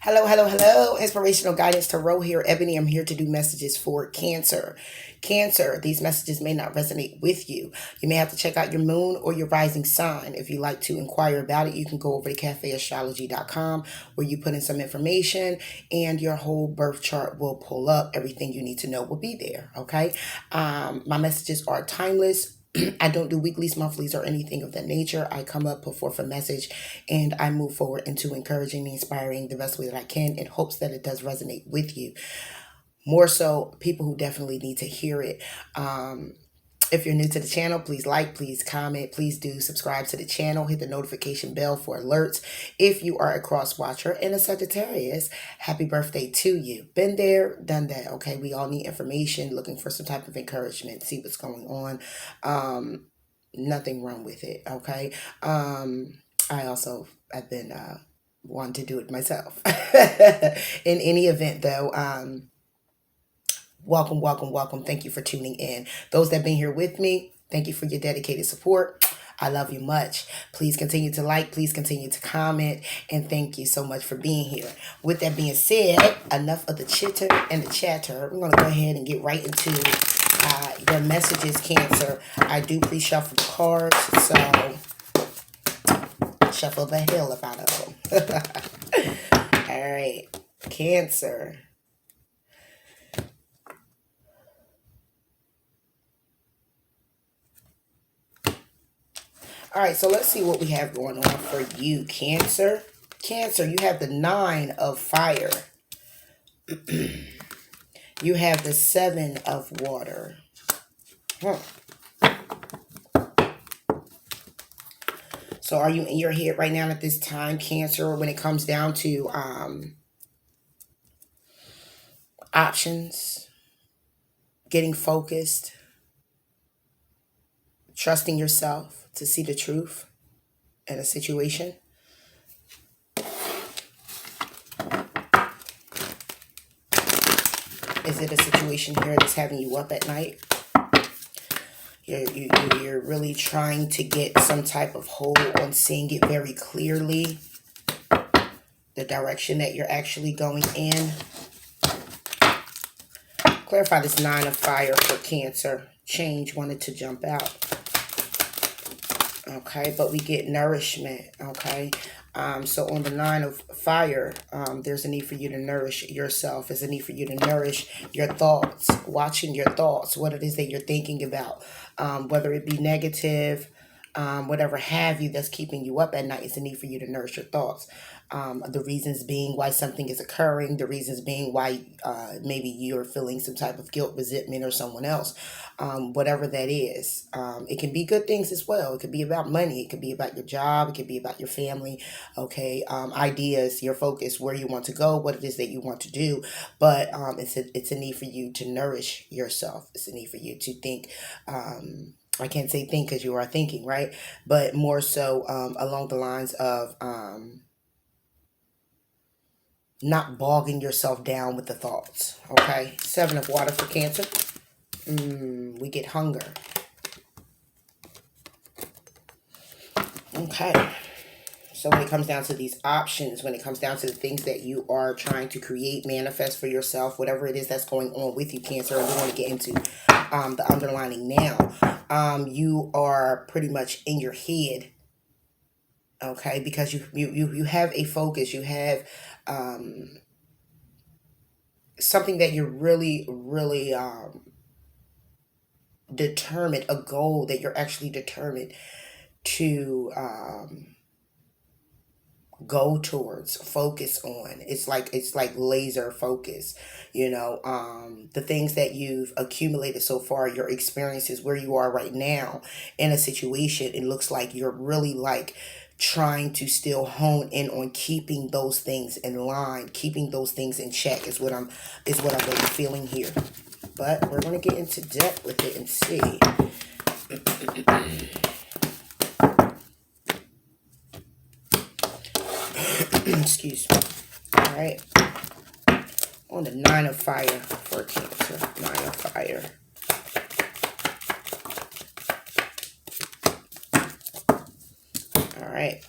Hello, hello, hello. Inspirational guidance tarot here. Ebony, I'm here to do messages for Cancer. Cancer, these messages may not resonate with you. You may have to check out your moon or your rising sign. If you'd like to inquire about it, you can go over to cafeastrology.com where you put in some information and your whole birth chart will pull up. Everything you need to know will be there. Okay. My messages are timeless. I don't do weeklies, monthlies, or anything of that nature. I come up, put forth a message, and I move forward into encouraging, inspiring the best way that I can in hopes that it does resonate with you. More so, people who definitely need to hear it. If you're new to the channel, please like, please comment, please do subscribe to the channel, hit the notification bell for alerts. If you are a cross watcher and a Sagittarius, happy birthday to you. Been there, done that, okay? We all need information, looking for some type of encouragement, see what's going on. Nothing wrong with it, okay? I've been wanting to do it myself. In any event, though, welcome, welcome, welcome. Thank you for tuning in. Those that have been here with me, thank you for your dedicated support. I love you much. Please continue to like, please continue to comment, and thank you so much for being here. With that being said, enough of the chitter and the chatter. We're going to go ahead and get right into your messages, Cancer. I do pre-shuffle the cards, so shuffle the hell up out of them. All right, Cancer. All right, so let's see what we have going on for you, Cancer. Cancer, you have the 9 of fire. You have the 7 of water. So are you in your head right now at this time, Cancer, when it comes down to options, getting focused, trusting yourself to see the truth in a situation? Is it a situation here that's having you up at night? You're really trying to get some type of hold on seeing it very clearly, the direction that you're actually going in. Clarify this 9 of fire for Cancer. Change wanted to jump out. Okay, but we get nourishment. Okay, so on the 9 of fire, there's a need for you to nourish yourself. There's a need for you to nourish your thoughts, watching your thoughts, what it is that you're thinking about, whether it be negative, whatever have you that's keeping you up at night. It's a need for you to nourish your thoughts. The reasons being why something is occurring, the reasons being why maybe you're feeling some type of guilt, resentment, or someone else, whatever that is. It can be good things as well. It could be about money. It could be about your job. It could be about your family. Okay, ideas, your focus, where you want to go, what it is that you want to do. But it's a need for you to nourish yourself. It's a need for you to think. I can't say think because you are thinking, right? But more so along the lines of not bogging yourself down with the thoughts. Okay, 7 of water for Cancer. We get hunger. Okay, so when it comes down to these options, when it comes down to the things that you are trying to create, manifest for yourself, whatever it is that's going on with you, Cancer, and we want to get into the underlining now. You are pretty much in your head. Okay, because you have a focus, you have something that you're really, really determined, a goal that you're actually determined to go towards, focus on. It's like laser focus, the things that you've accumulated so far, your experiences, where you are right now in a situation. It looks like you're really like trying to still hone in on keeping those things in line, keeping those things in check is what I'm really feeling here. But we're going to get into depth with it and see. Excuse me. All right. On the 9 of fire for Cancer. 9 of fire. All right.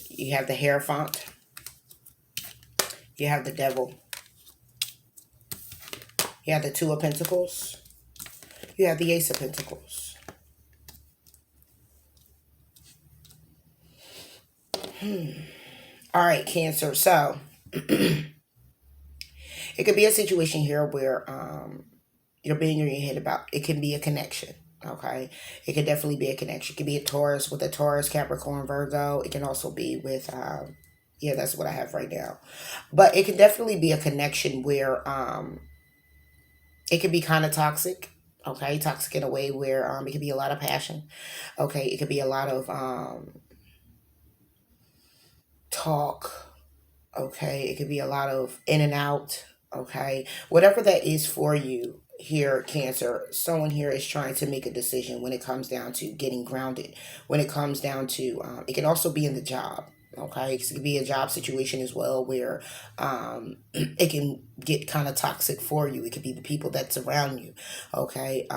You have the Hierophant. You have the devil. You have the two of pentacles. You have the ace of pentacles. All right, Cancer. So it could be a situation here where you're being in your head about, it can be a connection. Okay. It could definitely be a connection. It could be a Taurus with a Taurus, Capricorn, Virgo. It can also be with yeah, that's what I have right now. But it can definitely be a connection where it could be kind of toxic. Okay, toxic in a way where it could be a lot of passion. Okay, it could be a lot of talk. Okay, it could be a lot of in and out. Okay, whatever that is for you here, Cancer, someone here is trying to make a decision when it comes down to getting grounded. When it comes down to it can also be in the job. Okay, it could be a job situation as well where it can get kind of toxic for you. It could be the people that's around you. Okay,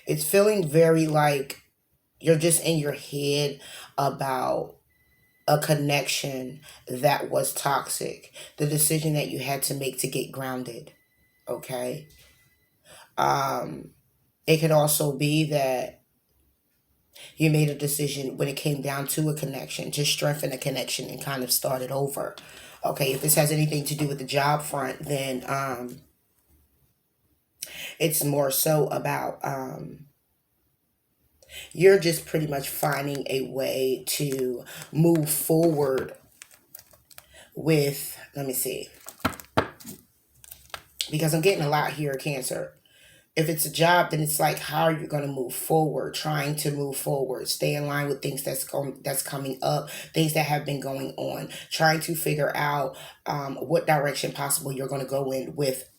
it's feeling very like you're just in your head about a connection that was toxic, the decision that you had to make to get grounded. Okay. Um, it could also be that you made a decision when it came down to a connection to strengthen a connection and kind of start it over. Okay, if this has anything to do with the job front, then it's more so about you're just pretty much finding a way to move forward with, let me see, because I'm getting a lot here, Cancer. If it's a job, then it's like, how are you going to move forward? Trying to move forward, stay in line with things that's coming up, things that have been going on. Trying to figure out what direction possible you're going to go in with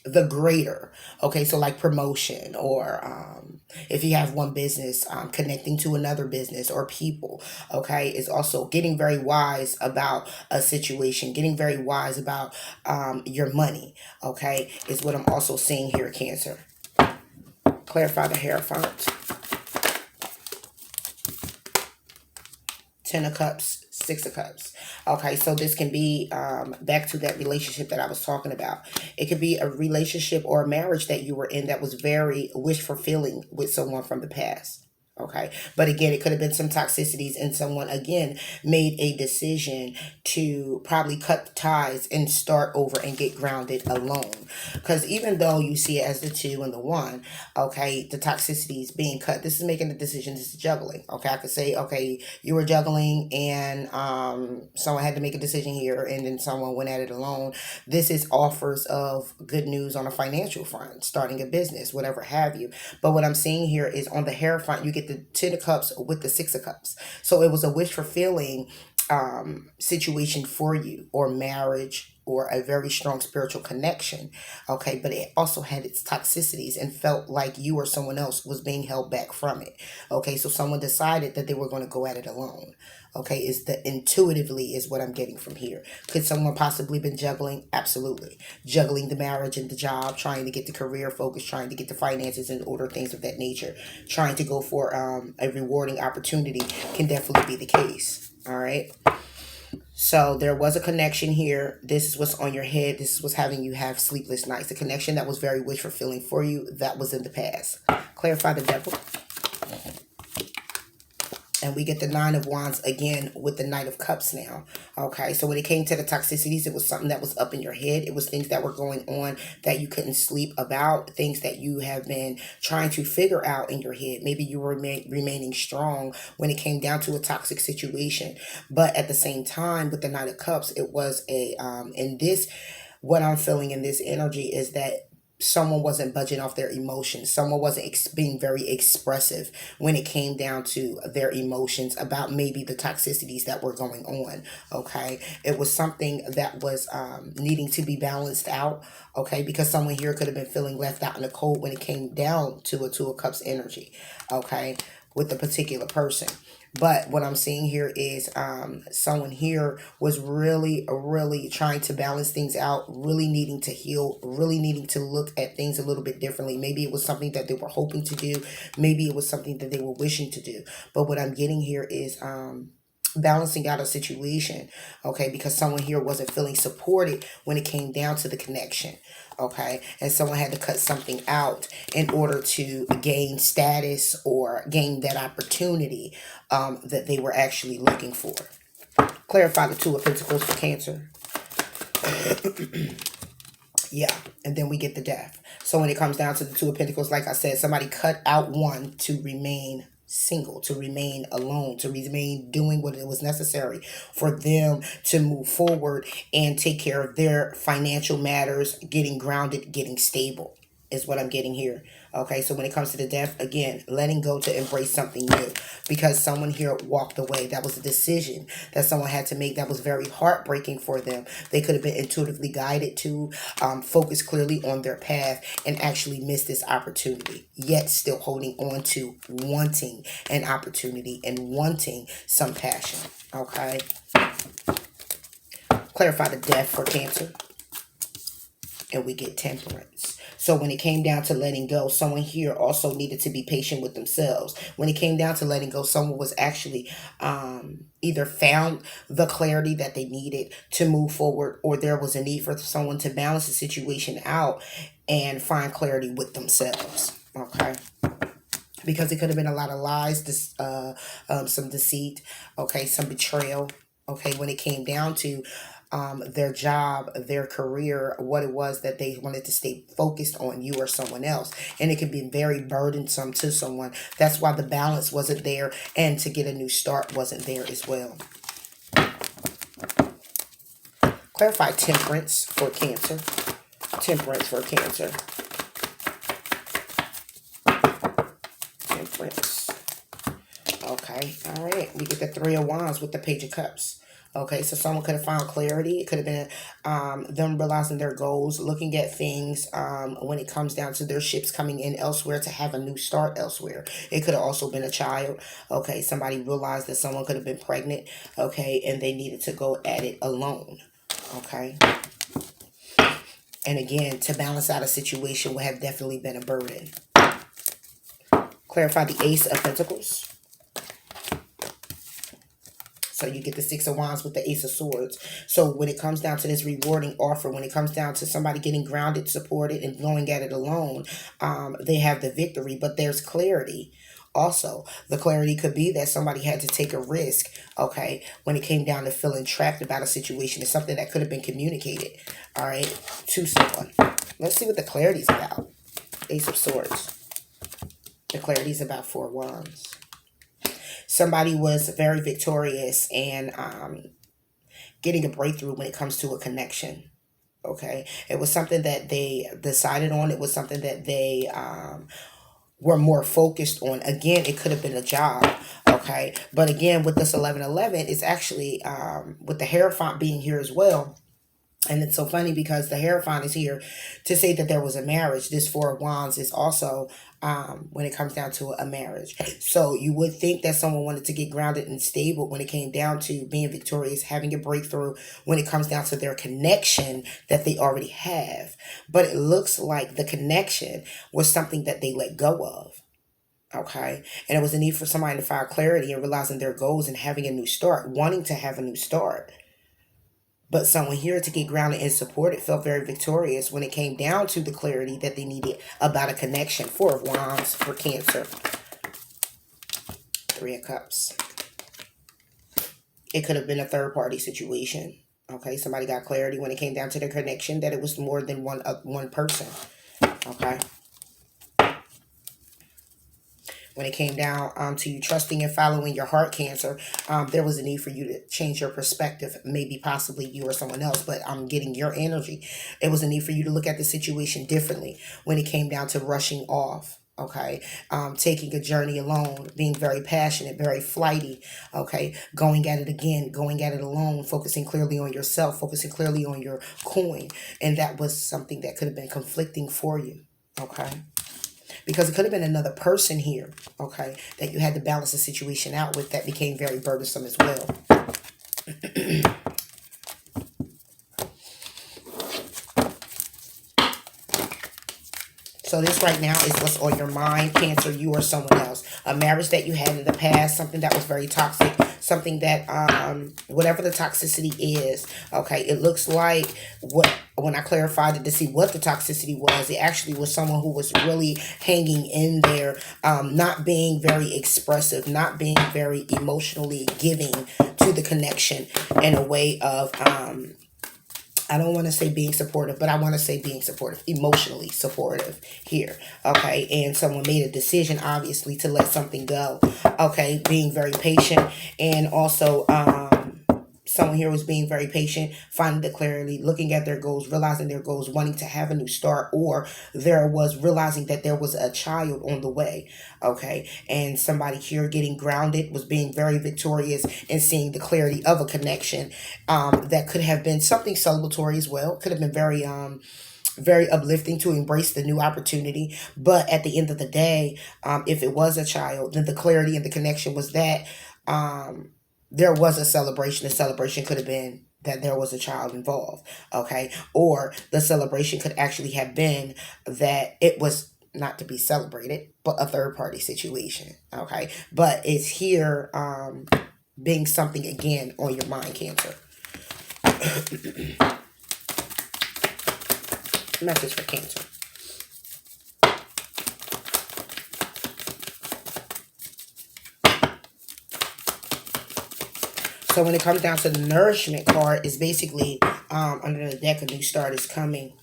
the greater. Okay, so like promotion, or if you have one business, connecting to another business or people. Okay, is also getting very wise about a situation, getting very wise about your money. Okay, is what I'm also seeing here, Cancer. Clarify the Hierophant. Ten of Cups, Six of Cups. Okay, so this can be back to that relationship that I was talking about. It could be a relationship or a marriage that you were in that was very wish fulfilling with someone from the past. Okay, but again, it could have been some toxicities, and someone again made a decision to probably cut ties and start over and get grounded alone. Because even though you see it as the two and the one, okay, the toxicities being cut, this is making the decision, this is juggling. Okay, I could say, okay, you were juggling and someone had to make a decision here, and then someone went at it alone. This is offers of good news on a financial front, starting a business, whatever have you. But what I'm seeing here is on the Hierophant, you get the Ten of Cups with the Six of Cups. So it was a wish fulfilling situation for you, or marriage, or a very strong spiritual connection. Okay, but it also had its toxicities and felt like you or someone else was being held back from it. Okay, so someone decided that they were going to go at it alone. Okay, is the intuitively is what I'm getting from here. Could someone possibly been juggling? Absolutely. Juggling the marriage and the job, trying to get the career focus, trying to get the finances in order, things of that nature. Trying to go for a rewarding opportunity can definitely be the case. All right. So there was a connection here. This is what's on your head. This is what's having you have sleepless nights. A connection that was very wish fulfilling for you. That was in the past. Clarify the devil. And we get the Nine of Wands again with the Knight of Cups now. Okay, so when it came to the toxicities, it was something that was up in your head. It was things that were going on that you couldn't sleep about, things that you have been trying to figure out in your head. Maybe you were remaining strong when it came down to a toxic situation. But at the same time, with the Knight of Cups, it was a, in this, what I'm feeling in this energy is that someone wasn't budging off their emotions. Someone wasn't being very expressive when it came down to their emotions about maybe the toxicities that were going on. Okay, it was something that was needing to be balanced out. Okay, because someone here could have been feeling left out in the cold when it came down to a Two of Cups energy. Okay, with the particular person. But what I'm seeing here is someone here was really trying to balance things out, really needing to heal, really needing to look at things a little bit differently. Maybe it was something that they were hoping to do. Maybe it was something that they were wishing to do. But what I'm getting here is balancing out a situation, okay, because someone here wasn't feeling supported when it came down to the connection, okay, and someone had to cut something out in order to gain status or gain that opportunity that they were actually looking for. Clarify the Two of Pentacles for Cancer. Yeah, and then we get the Death. So when it comes down to the Two of Pentacles, like I said, somebody cut out one to remain single, to remain alone, to remain doing what it was necessary for them to move forward and take care of their financial matters, getting grounded, getting stable is what I'm getting here. Okay, so when it comes to the Death, again, letting go to embrace something new, because someone here walked away. That was a decision that someone had to make that was very heartbreaking for them. They could have been intuitively guided to focus clearly on their path and actually miss this opportunity, yet still holding on to wanting an opportunity and wanting some passion. Okay, clarify the Death for Cancer, and we get Temperance. So when it came down to letting go, someone here also needed to be patient with themselves. When it came down to letting go, someone was actually either found the clarity that they needed to move forward, or there was a need for someone to balance the situation out and find clarity with themselves. Okay. Because it could have been a lot of lies, some deceit, okay, some betrayal, okay, when it came down to their job, their career, what it was that they wanted to stay focused on, you or someone else. And it can be very burdensome to someone. That's why the balance wasn't there, and to get a new start wasn't there as well. Clarify Temperance for Cancer. Temperance for Cancer. Temperance. Okay, all right. We get the Three of Wands with the Page of Cups. Okay, so someone could have found clarity. It could have been them realizing their goals, looking at things when it comes down to their ships coming in elsewhere to have a new start elsewhere. It could have also been a child. Okay, somebody realized that someone could have been pregnant. Okay, and they needed to go at it alone. Okay. And again, to balance out a situation would have definitely been a burden. Clarify the Ace of Pentacles. So you get the Six of Wands with the Ace of Swords. So when it comes down to this rewarding offer, when it comes down to somebody getting grounded, supported, and going at it alone, they have the victory. But there's clarity. Also, the clarity could be that somebody had to take a risk, okay, when it came down to feeling trapped about a situation. It's something that could have been communicated, all right, to someone. Let's see what the clarity is about. Ace of Swords. The clarity is about Four of Wands. Somebody was very victorious and getting a breakthrough when it comes to a connection. Okay. It was something that they decided on. It was something that they were more focused on. Again, it could have been a job. Okay. But again, with this 1111, it's actually with the Hierophant being here as well. And it's so funny because the Hierophant is here to say that there was a marriage. This Four of Wands is also when it comes down to a marriage. So you would think that someone wanted to get grounded and stable when it came down to being victorious, having a breakthrough when it comes down to their connection that they already have. But it looks like the connection was something that they let go of. Okay. And it was a need for somebody to find clarity and realizing their goals and having a new start, wanting to have a new start. But someone here to get grounded and supported felt very victorious when it came down to the clarity that they needed about a connection. Four of Wands for Cancer. Three of Cups. It could have been a third-party situation. Okay, somebody got clarity when it came down to the connection that it was more than one person. Okay. When it came down to you trusting and following your heart, Cancer, there was a need for you to change your perspective. Maybe possibly you or someone else, but I'm getting your energy. It was a need for you to look at the situation differently when it came down to rushing off. Okay, taking a journey alone, being very passionate, very flighty. Okay, going at it again, going at it alone, focusing clearly on yourself, focusing clearly on your coin. And that was something that could have been conflicting for you. Okay. Because it could have been another person here, okay, that you had to balance the situation out with that became very burdensome as well. So this right now is what's on your mind, Cancer, you or someone else. A marriage that you had in the past, something that was very toxic, something that whatever the toxicity is, okay, it looks like what when I clarified it to see what the toxicity was, it actually was someone who was really hanging in there, not being very expressive, not being very emotionally giving to the connection in a way of I don't want to say being supportive, but I want to say being supportive, emotionally supportive here. Okay. And someone made a decision, obviously, to let something go. Okay. Being very patient. And also, someone here was being very patient, finding the clarity, looking at their goals, realizing their goals, wanting to have a new start, or there was realizing that there was a child on the way. Okay. And somebody here getting grounded was being very victorious and seeing the clarity of a connection that could have been something celebratory as well. Could have been very uplifting to embrace the new opportunity. But at the end of the day, if it was a child, then the clarity and the connection was that there was a celebration. The celebration could have been that there was a child involved, okay? Or the celebration could actually have been that it was not to be celebrated, but a third party situation, okay? But it's here being something again on your mind, Cancer. Message for Cancer. So when it comes down to the nourishment card, it's basically under the deck, a new start is coming.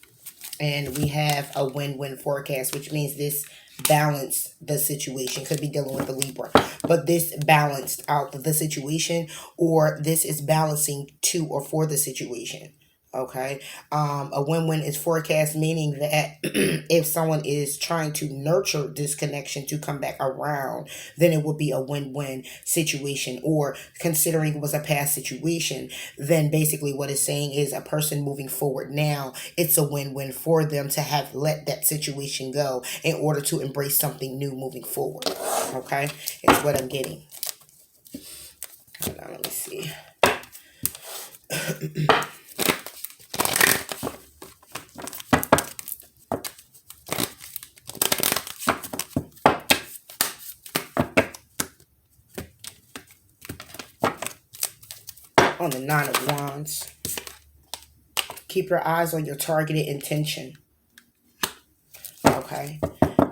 And we have a win-win forecast, which means this balanced the situation. Could be dealing with the Libra. But this balanced out the situation, or this is balancing to or for the situation. Okay. A win-win is forecast, meaning that if someone is trying to nurture this connection to come back around, then it would be a win-win situation. Or considering it was a past situation, then basically what it's saying is a person moving forward now, it's a win-win for them to have let that situation go in order to embrace something new moving forward. Okay. It's what I'm getting. Hold on, let me see. On the Nine of Wands, keep your eyes on your targeted intention. Okay.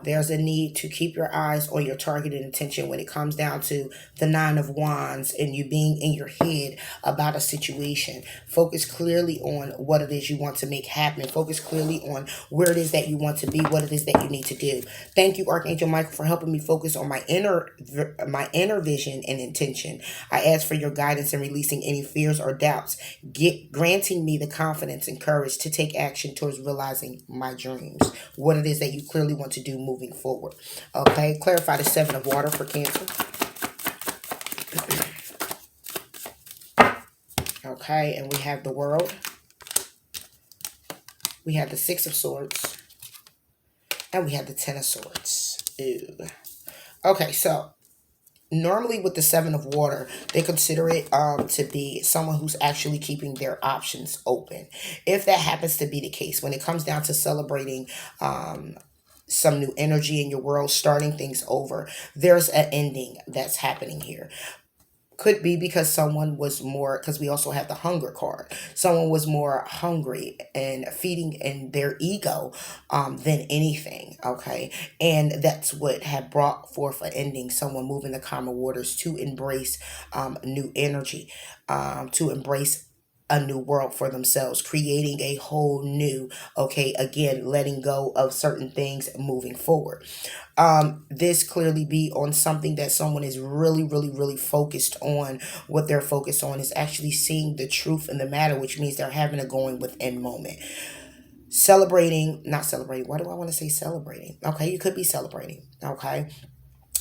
There's a need to keep your eyes on your targeted intention when it comes down to the Nine of Wands and you being in your head about a situation. Focus clearly on what it is you want to make happen. Focus clearly on where it is that you want to be, what it is that you need to do. Thank you, Archangel Michael, for helping me focus on my inner vision and intention. I ask for your guidance in releasing any fears or doubts, granting me the confidence and courage to take action towards realizing my dreams. What it is that you clearly want to do moving forward. Okay, clarify the Seven of Water for Cancer. Okay, and we have the World. We have the Six of Swords. And we have the Ten of Swords. Ew. Okay, so normally with the Seven of Water, they consider it to be someone who's actually keeping their options open. If that happens to be the case, when it comes down to celebrating some new energy in your world, starting things over, there's an ending that's happening here. Could be because someone was more, because we also have the Hunger card. Someone was more hungry and feeding in their ego than anything, okay? And that's what had brought forth an ending. Someone moving the calmer waters to embrace new energy, to embrace a new world for themselves, creating a whole new, okay, again, letting go of certain things, moving forward. This clearly be on something that someone is really focused on. What they're focused on is actually seeing the truth in the matter, which means they're having a going within moment. Celebrating, not celebrating. Why do I want to say celebrating? Okay, you could be celebrating. Okay.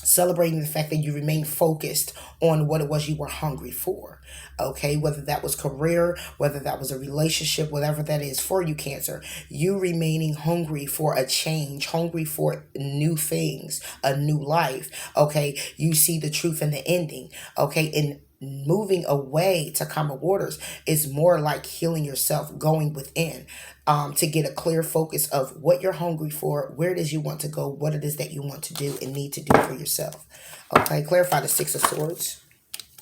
Celebrating the fact that you remain focused on what it was you were hungry for. Okay, whether that was career, whether that was a relationship, whatever that is for you, Cancer, you remaining hungry for a change, hungry for new things, a new life. Okay, you see the truth in the ending. Okay, and moving away to calmer waters is more like healing yourself, going within, to get a clear focus of what you're hungry for, where it is you want to go, what it is that you want to do and need to do for yourself. Okay, clarify the Six of Swords.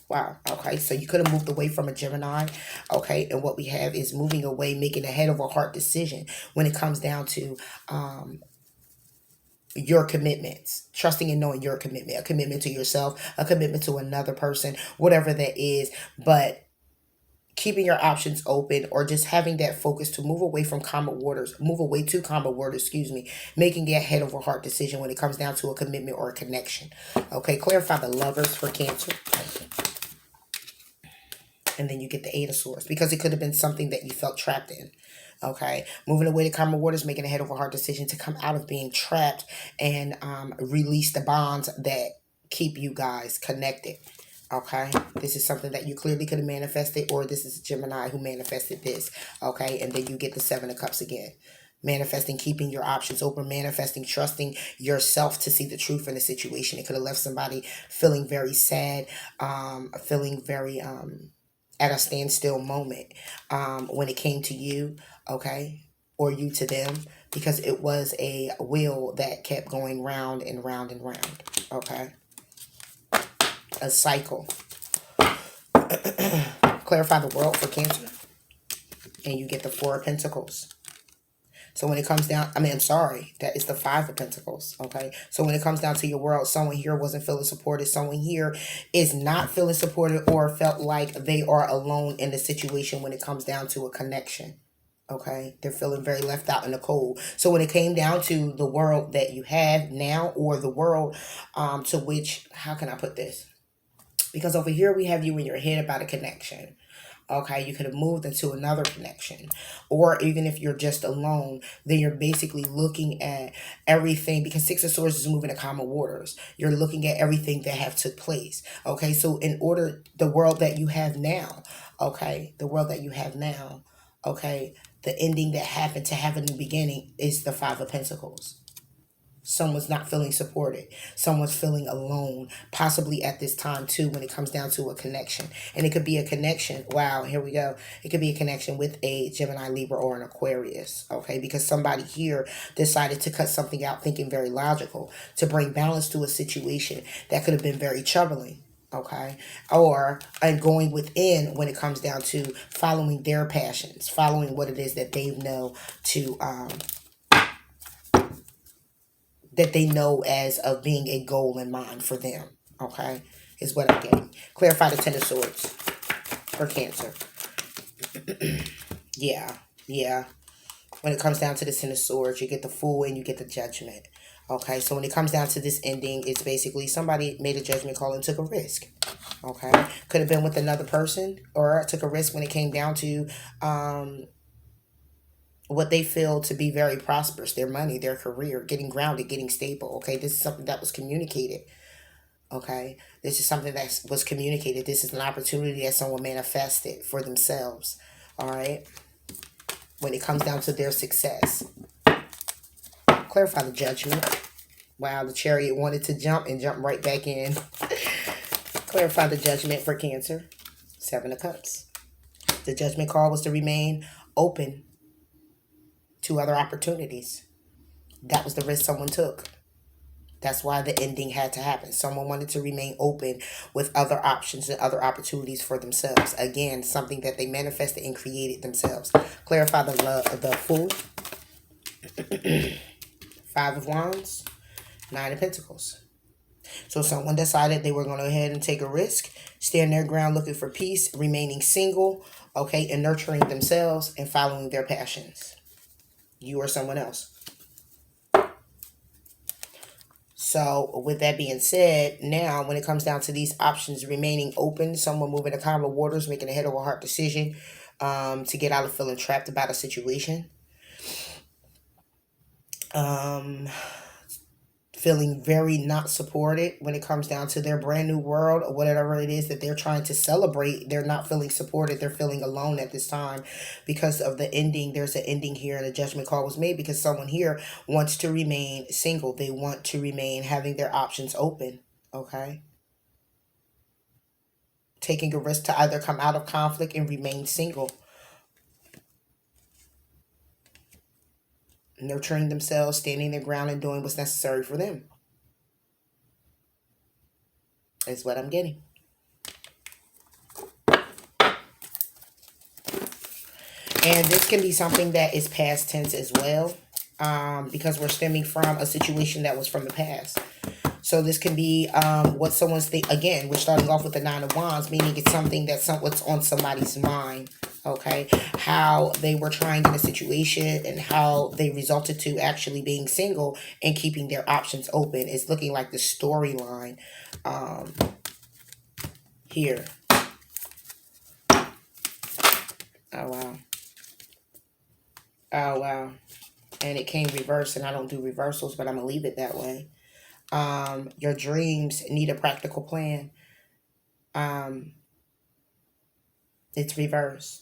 Wow. Okay. So you could have moved away from a Gemini. Okay. And what we have is moving away, making a head over heart decision when it comes down to your commitments, trusting and knowing your commitment, a commitment to yourself, a commitment to another person, whatever that is. But keeping your options open or just having that focus to move away from common waters, move away to common waters, excuse me, making a head over heart decision when it comes down to a commitment or a connection. Okay, clarify the lovers for Cancer. And then you get the Eight of Swords because it could have been something that you felt trapped in. Okay, moving away to common waters, making a head over heart decision to come out of being trapped and release the bonds that keep you guys connected. Okay, this is something that you clearly could have manifested, or this is Gemini who manifested this. Okay, and then you get the Seven of Cups again. Manifesting, keeping your options open, manifesting, trusting yourself to see the truth in the situation. It could have left somebody feeling very sad, feeling very at a standstill moment when it came to you, okay, or you to them, because it was a wheel that kept going round and round and round, okay, a cycle. Clarify the world for Cancer, and you get the Four of Pentacles. So when it comes down, I'm sorry, that is the Five of Pentacles, okay? So when it comes down to your world, someone here wasn't feeling supported. Someone here is not feeling supported or felt like they are alone in the situation when it comes down to a connection, okay? They're feeling very left out in the cold. So when it came down to the world that you have now, or the world to which, how can I put this? Because over here we have you in your head about a connection. Okay, you could have moved into another connection. Or even if you're just alone, then you're basically looking at everything, because Six of Swords is moving to common waters. You're looking at everything that have took place. Okay, so in order, the world that you have now, okay, the world that you have now, okay, the ending that happened to have a new beginning is the Five of Pentacles. Someone's not feeling supported. Someone's feeling alone, possibly at this time too, when it comes down to a connection. And it could be a connection. Wow, here we go. It could be a connection with a Gemini, Libra, or an Aquarius. Okay, because somebody here decided to cut something out thinking very logical to bring balance to a situation that could have been very troubling. Okay, or and going within when it comes down to following their passions, following what it is that they know to that they know as of being a goal in mind for them. Okay, is what I'm getting. Clarify the Ten of Swords for Cancer. Yeah, yeah. When it comes down to the Ten of Swords, you get the Fool and you get the Judgment. Okay, so when it comes down to this ending, it's basically somebody made a judgment call and took a risk. Okay, could have been with another person, or took a risk when it came down to what they feel to be very prosperous, their money, their career, getting grounded, getting stable. Okay, this is something that was communicated. Okay, this is something that was communicated. This is an opportunity that someone manifested for themselves. All right, when it comes down to their success. Clarify the Judgment. Wow, the Chariot wanted to jump and jump right back in. Clarify the Judgment for Cancer. Seven of Cups. The Judgment call was to remain open to other opportunities. That was the risk someone took. That's why the ending had to happen. Someone wanted to remain open with other options and other opportunities for themselves. Again, something that they manifested and created themselves. Clarify the Fool. Five of Wands. Nine of Pentacles. So someone decided they were going to go ahead and take a risk, stand their ground looking for peace, remaining single, okay, and nurturing themselves and following their passions. You or someone else. So with that being said, now when it comes down to these options remaining open, someone moving to calmer waters, making a head over heart decision to get out of feeling trapped about a situation. Feeling very not supported when it comes down to their brand new world or whatever it is that they're trying to celebrate. They're not feeling supported. They're feeling alone at this time because of the ending. There's an ending here and a judgment call was made because someone here wants to remain single. They want to remain having their options open. Okay. Taking a risk to either come out of conflict and remain single. Nurturing themselves, standing their ground, and doing what's necessary for them. Is what I'm getting. And this can be something that is past tense as well, because we're stemming from a situation that was from the past. So this can be what someone's think. Again, we're starting off with the Nine of Wands, meaning it's something that's what's on somebody's mind. Okay, how they were trying in a situation and how they resulted to actually being single and keeping their options open. It's looking like the storyline here. Oh wow. Oh wow. And it came reversed, and I don't do reversals, but I'm gonna leave it that way. Your dreams need a practical plan. Um, it's reversed.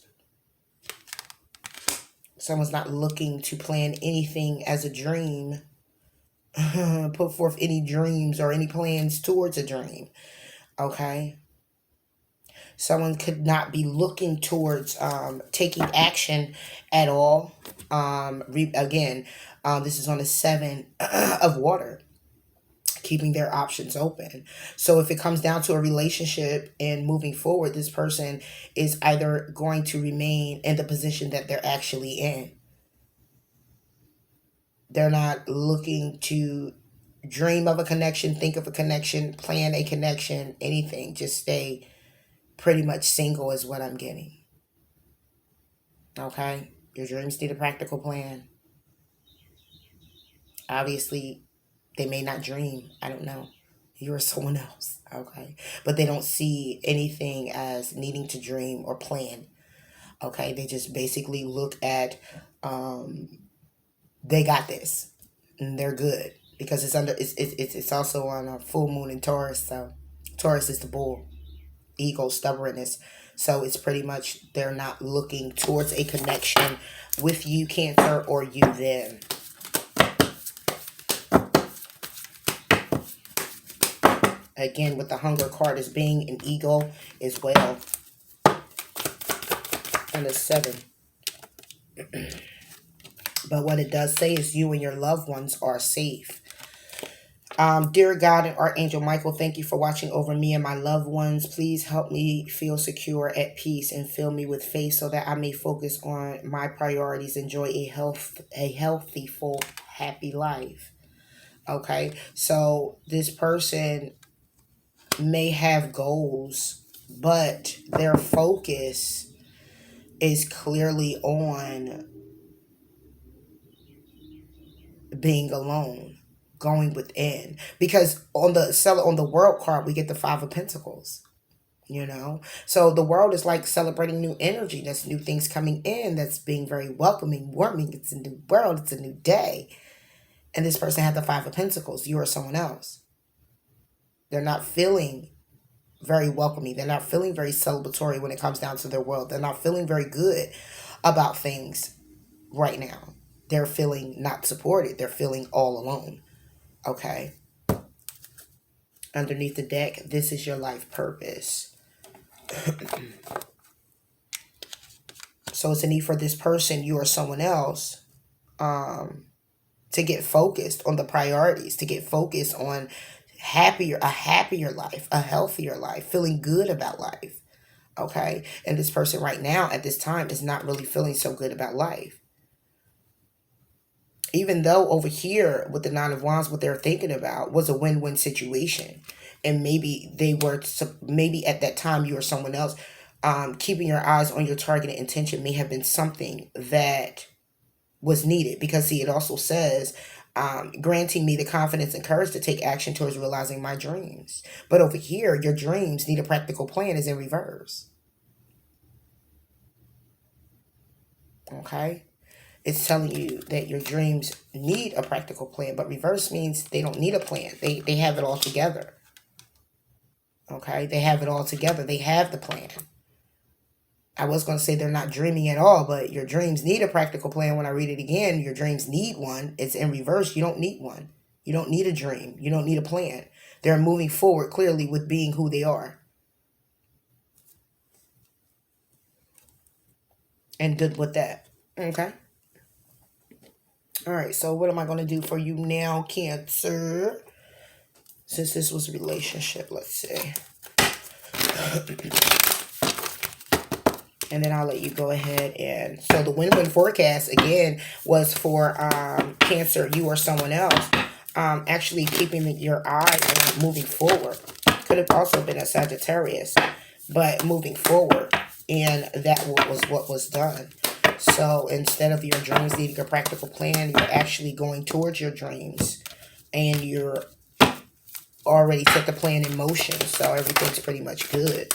Someone's not looking to plan anything as a dream, put forth any dreams or any plans towards a dream. Okay. Someone could not be looking towards taking action at all. Again, this is on the Seven of Water, keeping their options open. So if it comes down to a relationship and moving forward, this person is either going to remain in the position that they're actually in. They're not looking to dream of a connection, think of a connection, plan a connection, anything. Just stay pretty much single is what I'm getting. Okay? Your dreams need a practical plan. Obviously, they may not dream. I don't know. You're someone else. Okay? But they don't see anything as needing to dream or plan. Okay? They just basically look at, they got this. And they're good. Because it's also on a full moon in Taurus. So Taurus is the bull. Ego, stubbornness. So it's pretty much they're not looking towards a connection with you, Cancer, or you them. Again, with the Hunger card as being an ego as well. And the 7. But what it does say is you and your loved ones are safe. Dear God and Archangel Michael, thank you for watching over me and my loved ones. Please help me feel secure, at peace, and fill me with faith so that I may focus on my priorities, enjoy a healthy, full, happy life. Okay, so this person may have goals, but their focus is clearly on being alone, going within, because on the world card we get the 5 of Pentacles, so the world is like celebrating new energy. That's new things coming in, that's being very welcoming, warming. It's a new world, it's a new day. And this person had the 5 of Pentacles. You are someone else. They're not feeling very welcoming. They're not feeling very celebratory when it comes down to their world. They're not feeling very good about things right now. They're feeling not supported. They're feeling all alone. Okay. Underneath the deck, this is your life purpose. So it's a need for this person, you or someone else, to get focused on the priorities, to get focused on a happier life, a healthier life, feeling good about life. Okay. And this person right now at this time is not really feeling so good about life. Even though over here with the 9 of Wands, what they're thinking about was a win-win situation. And maybe maybe at that time you or someone else, keeping your eyes on your targeted intention may have been something that was needed. Because see, it also says, granting me the confidence and courage to take action towards realizing my dreams. But over here, your dreams need a practical plan is in reverse. Okay? It's telling you that your dreams need a practical plan, but reverse means they don't need a plan. They have it all together. Okay? They have it all together. They have the plan. I was going to say they're not dreaming at all, but your dreams need a practical plan. When I read it again, your dreams need one. It's in reverse. You don't need one. You don't need a dream. You don't need a plan. They're moving forward clearly with being who they are. And good with that. Okay? All right, so what am I going to do for you now, Cancer? Since this was a relationship, let's see. And then I'll let you go ahead. And so the win-win forecast again was for Cancer, you or someone else, actually keeping your eye on moving forward. Could have also been a Sagittarius, but moving forward, and that was what was done. So instead of your dreams needing a practical plan, you're actually going towards your dreams, and you're already set the plan in motion. So everything's pretty much good.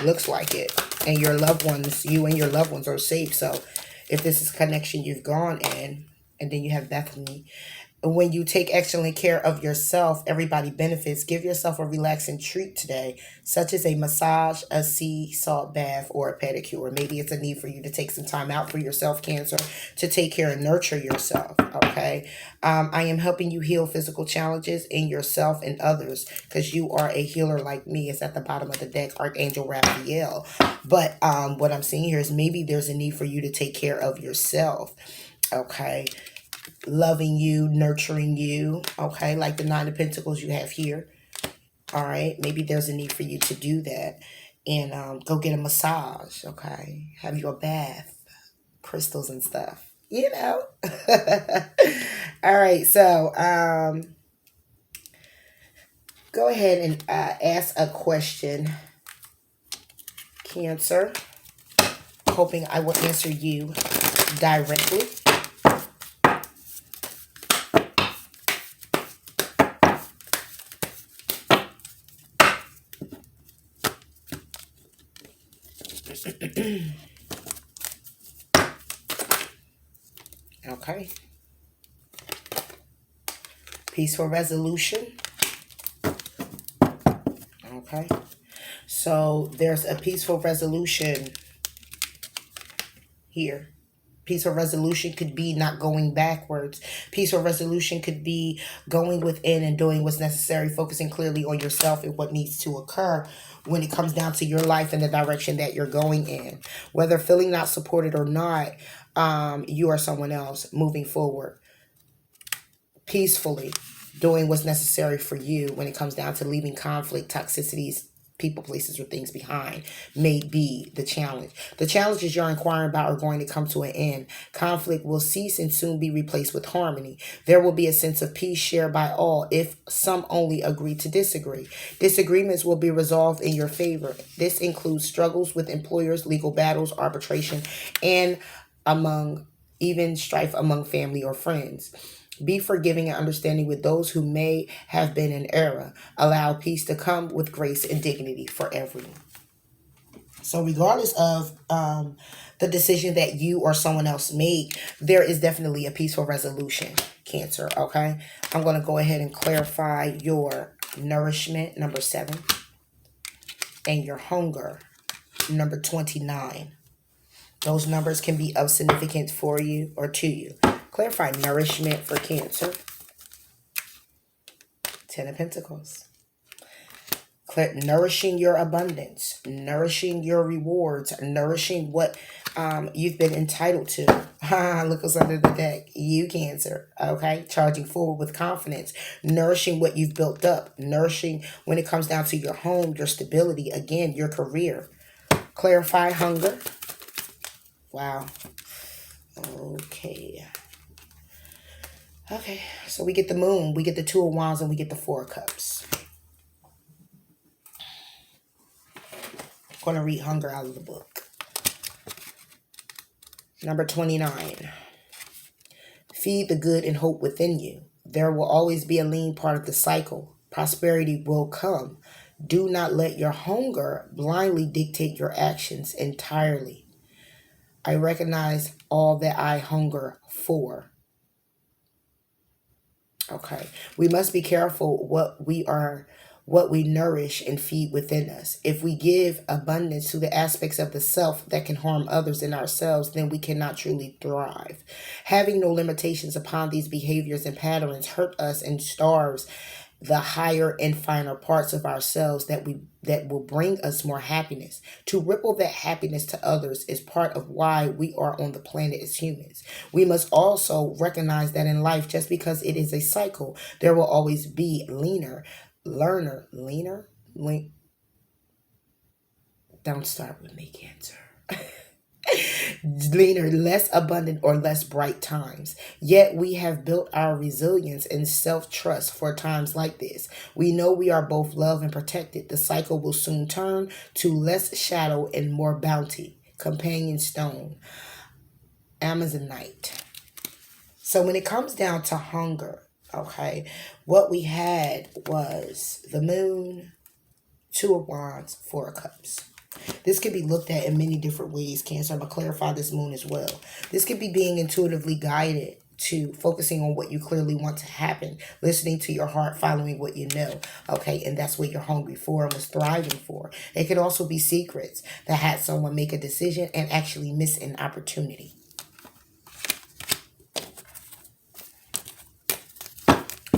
Looks like it. And your loved ones, you and your loved ones are safe. So if this is a connection you've gone in, and then you have Bethany, when you take excellent care of yourself, everybody benefits. Give yourself a relaxing treat today, such as a massage, a sea salt bath, or a pedicure. Maybe it's a need for you to take some time out for yourself, Cancer, to take care and nurture yourself, okay? I am helping you heal physical challenges in yourself and others, because you are a healer like me. It's at the bottom of the deck, Archangel Raphael. But what I'm seeing here is maybe there's a need for you to take care of yourself, okay? Loving you, nurturing you, okay, like the Nine of Pentacles you have here. All right, maybe there's a need for you to do that, and go get a massage, okay, have you a bath, crystals and stuff, you know. All right, so go ahead and ask a question, Cancer, hoping I will answer you directly. Okay. Peaceful resolution. Okay. So there's a peaceful resolution here. Peaceful resolution could be not going backwards. Peaceful resolution could be going within and doing what's necessary, focusing clearly on yourself and what needs to occur when it comes down to your life and the direction that you're going in. Whether feeling not supported or not, you or someone else moving forward peacefully, doing what's necessary for you when it comes down to leaving conflict, toxicities, people, places, or things behind may be the challenge. The challenges you're inquiring about are going to come to an end. Conflict will cease and soon be replaced with harmony. There will be a sense of peace shared by all if some only agree to disagree. Disagreements will be resolved in your favor. This includes struggles with employers, legal battles, arbitration, and among even strife among family or friends. Be forgiving and understanding with those who may have been in error. Allow peace to come with grace and dignity for everyone. So regardless of the decision that you or someone else made, there is definitely a peaceful resolution, Cancer, okay? I'm going to go ahead and clarify your nourishment, number 7, and your hunger, number 29. Those numbers can be of significance for you or to you. Clarify nourishment for Cancer. 10 of Pentacles. Nourishing your abundance, nourishing your rewards, nourishing what you've been entitled to. Look what's under the deck. You, Cancer. Okay. Charging forward with confidence. Nourishing what you've built up. Nourishing when it comes down to your home, your stability. Again, your career. Clarify hunger. Wow. Okay. Okay. So we get the Moon. We get the Two of Wands. And we get the Four of Cups. I'm going to read hunger out of the book. Number 29. Feed the good and hope within you. There will always be a lean part of the cycle. Prosperity will come. Do not let your hunger blindly dictate your actions entirely. I recognize all that I hunger for. Okay. We must be careful what we nourish and feed within us. If we give abundance to the aspects of the self that can harm others and ourselves, then we cannot truly thrive. Having no limitations upon these behaviors and patterns hurt us and starves the higher and finer parts of ourselves that will bring us more happiness. To ripple that happiness to others is part of why we are on the planet as humans. We must also recognize that in life, just because it is a cycle, there will always be leaner. Don't start with me, Cancer. leaner, less abundant, or less bright times. Yet we have built our resilience and self trust for times like this. We know we are both loved and protected. The cycle will soon turn to less shadow and more bounty. Companion stone, Amazonite. So when it comes down to hunger, okay, what we had was the moon, Two of Wands, Four of Cups. This could be looked at in many different ways, Cancer. I'm going to clarify this moon as well. This could be being intuitively guided to focusing on what you clearly want to happen, listening to your heart, following what you know, okay? And that's what you're hungry for and was thriving for. It could also be secrets that had someone make a decision and actually miss an opportunity.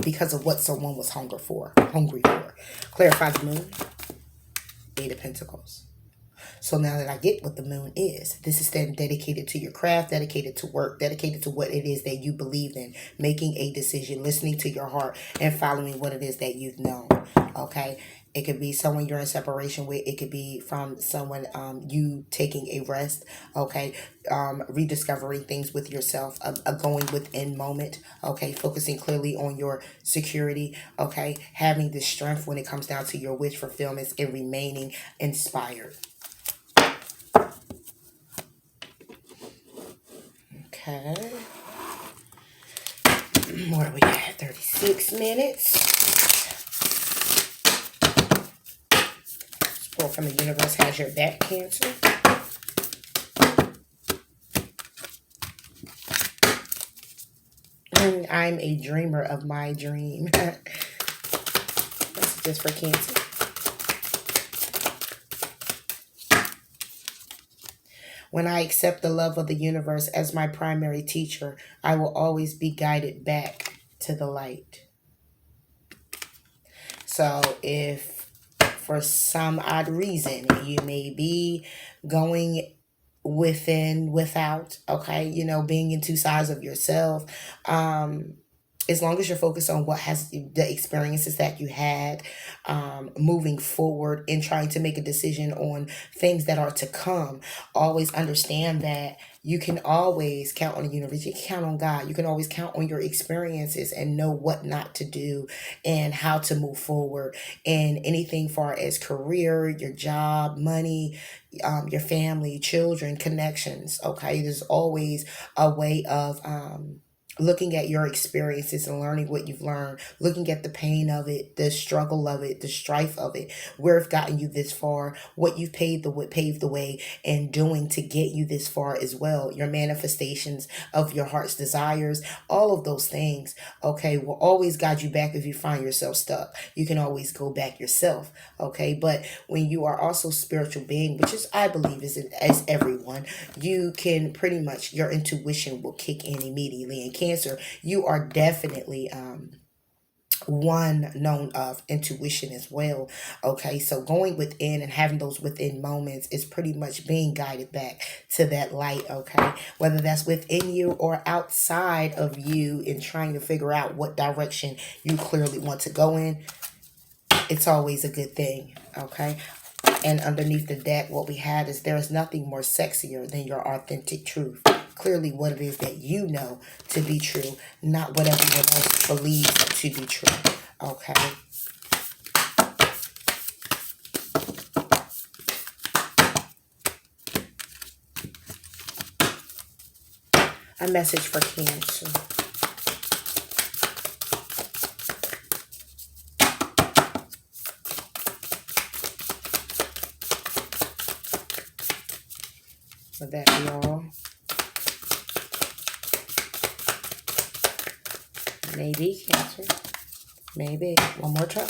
Because of what someone was hungry for. Clarify the moon, Eight of Pentacles. So now that I get what the moon is, this is then dedicated to your craft, dedicated to work, dedicated to what it is that you believe in, making a decision, listening to your heart, and following what it is that you've known, okay? It could be someone you're in separation with. It could be from someone you taking a rest, okay? Rediscovering things with yourself, a going within moment, okay? Focusing clearly on your security, okay? Having the strength when it comes down to your wish fulfillments and remaining inspired. Okay. What we got? 36 minutes. Scroll from the universe has your back, Cancer. I'm a dreamer of my dream. That's just for Cancer. When I accept the love of the universe as my primary teacher, I will always be guided back to the light. So if for some odd reason you may be going within, without, okay, you know, being in two sides of yourself, as long as you're focused on what has the experiences that you had, moving forward and trying to make a decision on things that are to come, always understand that you can always count on the universe. You can count on God. You can always count on your experiences and know what not to do and how to move forward in anything far as career, your job, money, your family, children, connections. Okay, there's always a way of looking at your experiences and learning what you've learned, looking at the pain of it, the struggle of it, the strife of it, where it's gotten you this far, what you've paved the way and doing to get you this far as well, your manifestations of your heart's desires, all of those things, okay, will always guide you back if you find yourself stuck. You can always go back yourself, okay? But when you are also spiritual being, which is, I believe, is as everyone, you can pretty much, your intuition will kick in immediately. And Cancer, you are definitely one known of intuition as well, okay? So going within and having those within moments is pretty much being guided back to that light, okay? Whether that's within you or outside of you and trying to figure out what direction you clearly want to go in, it's always a good thing, okay? And underneath the deck, what we had is there is nothing more sexier than your authentic truth. Clearly what it is that you know to be true, not what everyone else believes to be true. Okay. A message for Cancer. Would that be all? Maybe, Cancer. Maybe. One more try.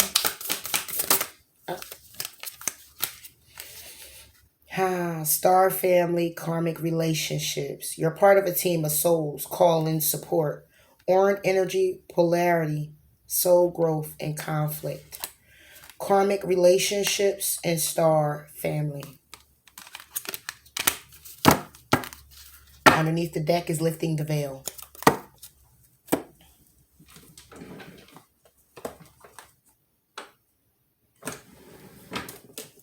Star family, karmic relationships. You're part of a team of souls, call in support. Orange energy, polarity, soul growth, and conflict. Karmic relationships and star family. Underneath the deck is lifting the veil.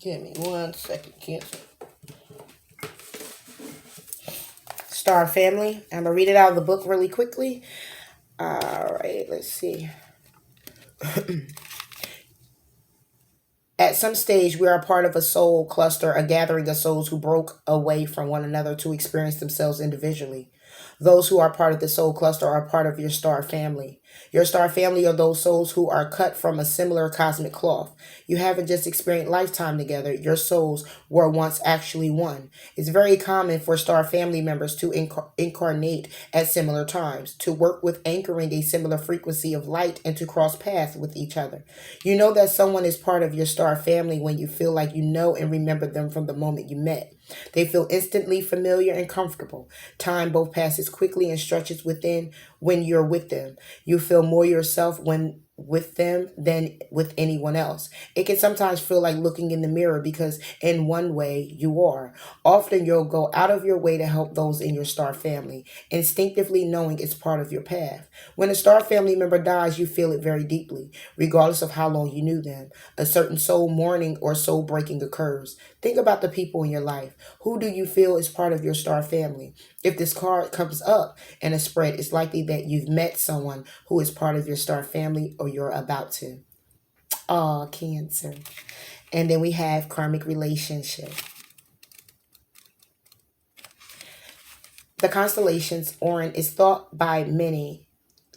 Give me 1 second, Cancer. Star family. I'm going to read it out of the book really quickly. All right, let's see. At some stage, we are part of a soul cluster, a gathering of souls who broke away from one another to experience themselves individually. Those who are part of the soul cluster are part of your star family. Your star family are those souls who are cut from a similar cosmic cloth. You haven't just experienced lifetime together, your souls were once actually one. It's very common for star family members to incarnate at similar times, to work with anchoring a similar frequency of light, and to cross paths with each other. You know that someone is part of your star family when you feel like you know and remember them from the moment you met. They feel instantly familiar and comfortable. Time both passes quickly and stretches within when you're with them. You feel more yourself when with them than with anyone else. It can sometimes feel like looking in the mirror because in one way you are. Often you'll go out of your way to help those in your star family, instinctively knowing it's part of your path. When a star family member dies, you feel it very deeply, regardless of how long you knew them. A certain soul mourning or soul breaking occurs. Think about the people in your life. Who do you feel is part of your star family? If this card comes up in a spread, it's likely that you've met someone who is part of your star family or you're about to. Oh, Cancer. And then we have karmic relationship. The constellations, Orion, is thought by many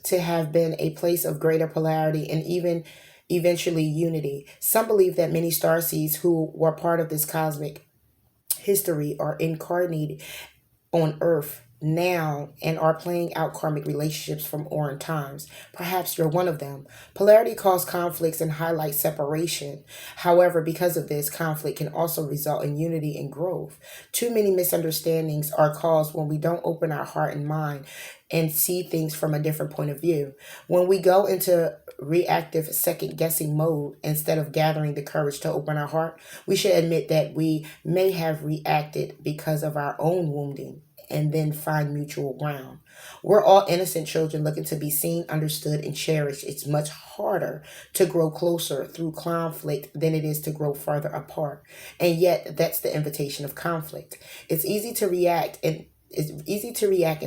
to have been a place of greater polarity and even eventually unity. Some believe that many starseeds who were part of this cosmic history are incarnated on Earth now and are playing out karmic relationships from Orion times. Perhaps you're one of them. Polarity causes conflicts and highlights separation. However, because of this, conflict can also result in unity and growth. Too many misunderstandings are caused when we don't open our heart and mind and see things from a different point of view. When we go into reactive second guessing mode instead of gathering the courage to open our heart, we should admit that we may have reacted because of our own wounding and then find mutual ground. We're all innocent children looking to be seen, understood, and cherished. It's much harder to grow closer through conflict than it is to grow farther apart. And yet, that's the invitation of conflict. It's easy to react and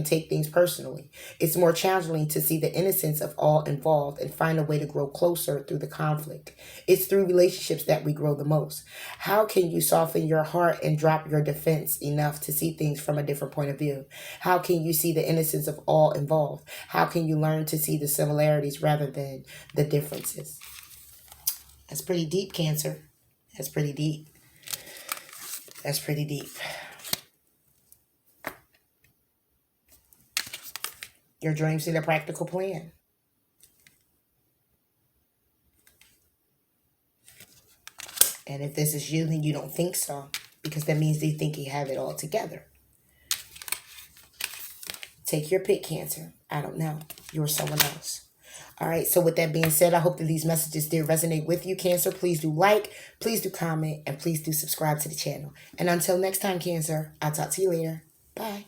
take things personally. It's more challenging to see the innocence of all involved and find a way to grow closer through the conflict. It's through relationships that we grow the most. How can you soften your heart and drop your defense enough to see things from a different point of view? How can you see the innocence of all involved? How can you learn to see the similarities rather than the differences? That's pretty deep, Cancer. That's pretty deep. That's pretty deep. Your dreams need a practical plan. And if this is you, then you don't think so, because that means they think you have it all together. Take your pick, Cancer. I don't know. You're someone else. All right, so with that being said, I hope that these messages did resonate with you, Cancer. Please do like, please do comment, and please do subscribe to the channel. And until next time, Cancer, I'll talk to you later. Bye.